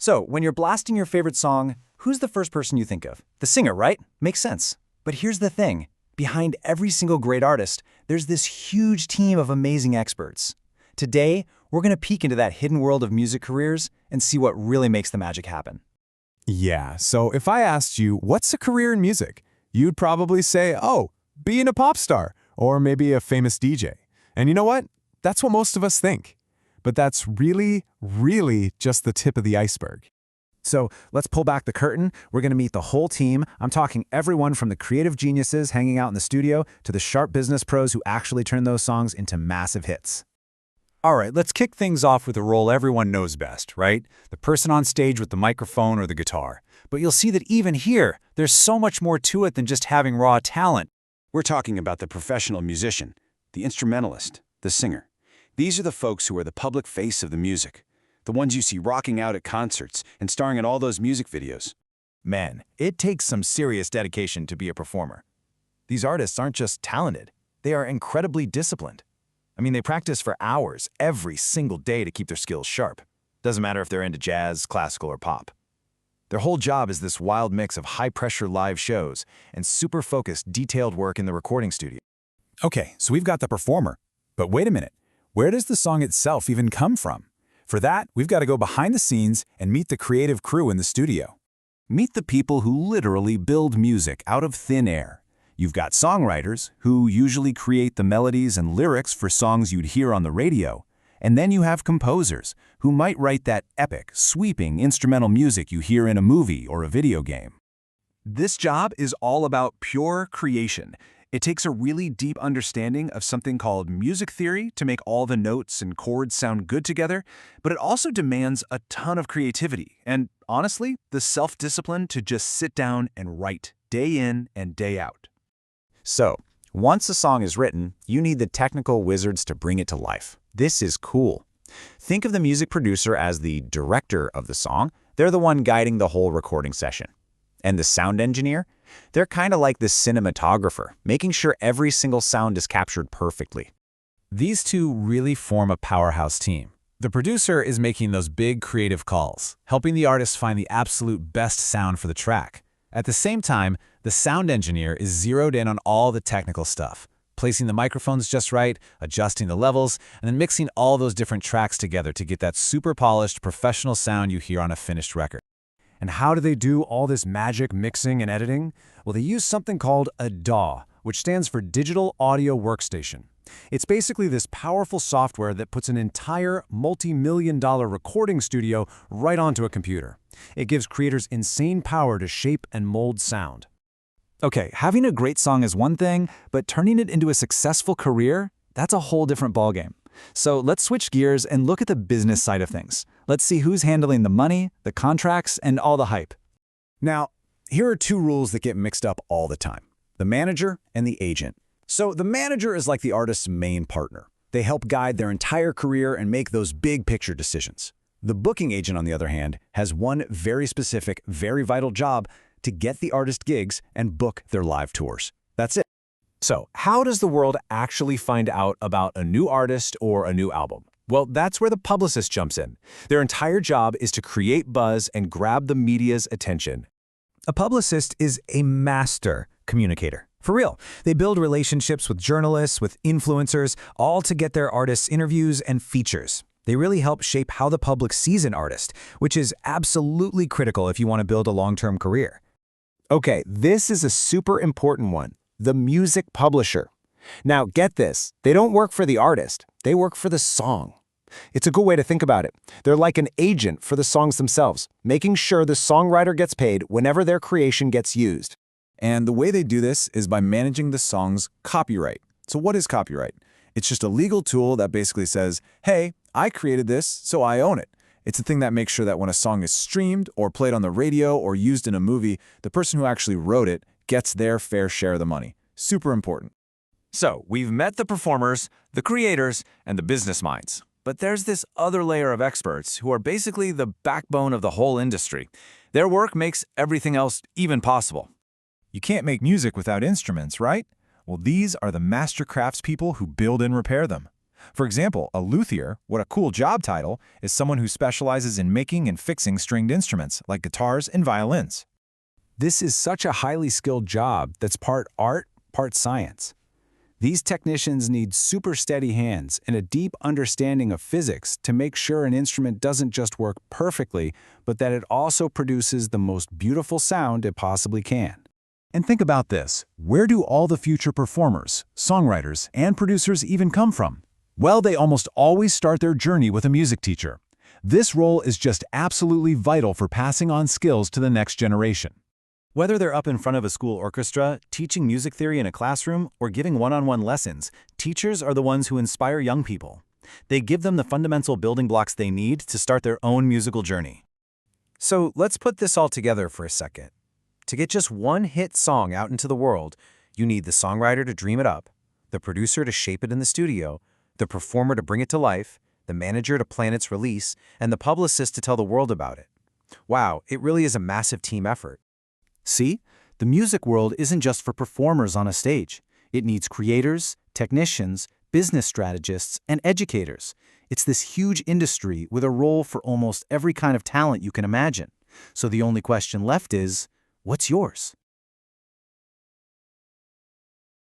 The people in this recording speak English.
So, when you're blasting your favorite song, who's the first person you think of? The singer, right? Makes sense. But here's the thing. Behind every single great artist, there's this huge team of amazing experts. Today, we're going to peek into that hidden world of music careers and see what really makes the magic happen. Yeah, so if I asked you, what's a career in music? You'd probably say, oh, being a pop star, or maybe a famous DJ. And you know what? That's what most of us think. But that's really just the tip of the iceberg. So let's pull back the curtain. We're going to meet the whole team. I'm talking everyone from the creative geniuses hanging out in the studio to the sharp business pros who actually turn those songs into massive hits. All right, let's kick things off with a role everyone knows best, right? The person on stage with the microphone or the guitar. But you'll see that even here, there's so much more to it than just having raw talent. We're talking about the professional musician, the instrumentalist, the singer. These are the folks who are the public face of the music, the ones you see rocking out at concerts and starring in all those music videos. Man, it takes some serious dedication to be a performer. These artists aren't just talented, they are incredibly disciplined. I mean, they practice for hours every single day to keep their skills sharp. Doesn't matter if they're into jazz, classical, or pop. Their whole job is this wild mix of high-pressure live shows and super focused, detailed work in the recording studio. Okay, so we've got the performer. But wait a minute, where does the song itself even come from? For that, we've got to go behind the scenes and meet the creative crew in the studio. Meet the people who literally build music out of thin air. You've got songwriters, who usually create the melodies and lyrics for songs you'd hear on the radio. And then you have composers, who might write that epic, sweeping instrumental music you hear in a movie or a video game. This job is all about pure creation. It takes a really deep understanding of something called music theory to make all the notes and chords sound good together, but it also demands a ton of creativity and, honestly, the self-discipline to just sit down and write day in and day out. So, once a song is written, you need the technical wizards to bring it to life. This is cool. Think of the music producer as the director of the song. They're the one guiding the whole recording session. And the sound engineer? They're kind of like the cinematographer, making sure every single sound is captured perfectly. These two really form a powerhouse team. The producer is making those big creative calls, helping the artist find the absolute best sound for the track. At the same time, the sound engineer is zeroed in on all the technical stuff, placing the microphones just right, adjusting the levels, and then mixing all those different tracks together to get that super polished, professional sound you hear on a finished record. And how do they do all this magic mixing and editing? Well, they use something called a DAW, which stands for Digital Audio Workstation. It's basically this powerful software that puts an entire multi-million-dollar recording studio right onto a computer. It gives creators insane power to shape and mold sound. Okay, having a great song is one thing, but turning it into a successful career, that's a whole different ballgame. So let's switch gears and look at the business side of things. Let's see who's handling the money, the contracts, and all the hype. Now, here are two rules that get mixed up all the time: the manager and the agent. So the manager is like the artist's main partner. They help guide their entire career and make those big picture decisions. The booking agent, on the other hand, has one very specific, very vital job: to get the artist gigs and book their live tours. That's it. So, how does the world actually find out about a new artist or a new album? Well, that's where the publicist jumps in. Their entire job is to create buzz and grab the media's attention. A publicist is a master communicator. For real. They build relationships with journalists, with influencers, all to get their artists interviews and features. They really help shape how the public sees an artist, which is absolutely critical if you want to build a long-term career. Okay, this is a super important one: the music publisher. Now, get this, they don't work for the artist, they work for the song. It's a good way to think about it. They're like an agent for the songs themselves, making sure the songwriter gets paid whenever their creation gets used. And the way they do this is by managing the song's copyright. So what is copyright? It's just a legal tool that basically says, hey, I created this, so I own it. It's the thing that makes sure that when a song is streamed or played on the radio or used in a movie, the person who actually wrote it gets their fair share of the money. Super important. So, we've met the performers, the creators, and the business minds. But there's this other layer of experts who are basically the backbone of the whole industry. Their work makes everything else even possible. You can't make music without instruments, right? Well, these are the master craftspeople who build and repair them. For example, a luthier, what a cool job title, is someone who specializes in making and fixing stringed instruments like guitars and violins. This is such a highly skilled job that's part art, part science. These technicians need super steady hands and a deep understanding of physics to make sure an instrument doesn't just work perfectly, but that it also produces the most beautiful sound it possibly can. And think about this. Where do all the future performers, songwriters, and producers even come from? Well, they almost always start their journey with a music teacher. This role is just absolutely vital for passing on skills to the next generation. Whether they're up in front of a school orchestra, teaching music theory in a classroom, or giving one-on-one lessons, teachers are the ones who inspire young people. They give them the fundamental building blocks they need to start their own musical journey. So let's put this all together for a second. To get just one hit song out into the world, you need the songwriter to dream it up, the producer to shape it in the studio, the performer to bring it to life, the manager to plan its release, and the publicist to tell the world about it. Wow, it really is a massive team effort. See, the music world isn't just for performers on a stage. It needs creators, technicians, business strategists, and educators. It's this huge industry with a role for almost every kind of talent you can imagine. So the only question left is, what's yours?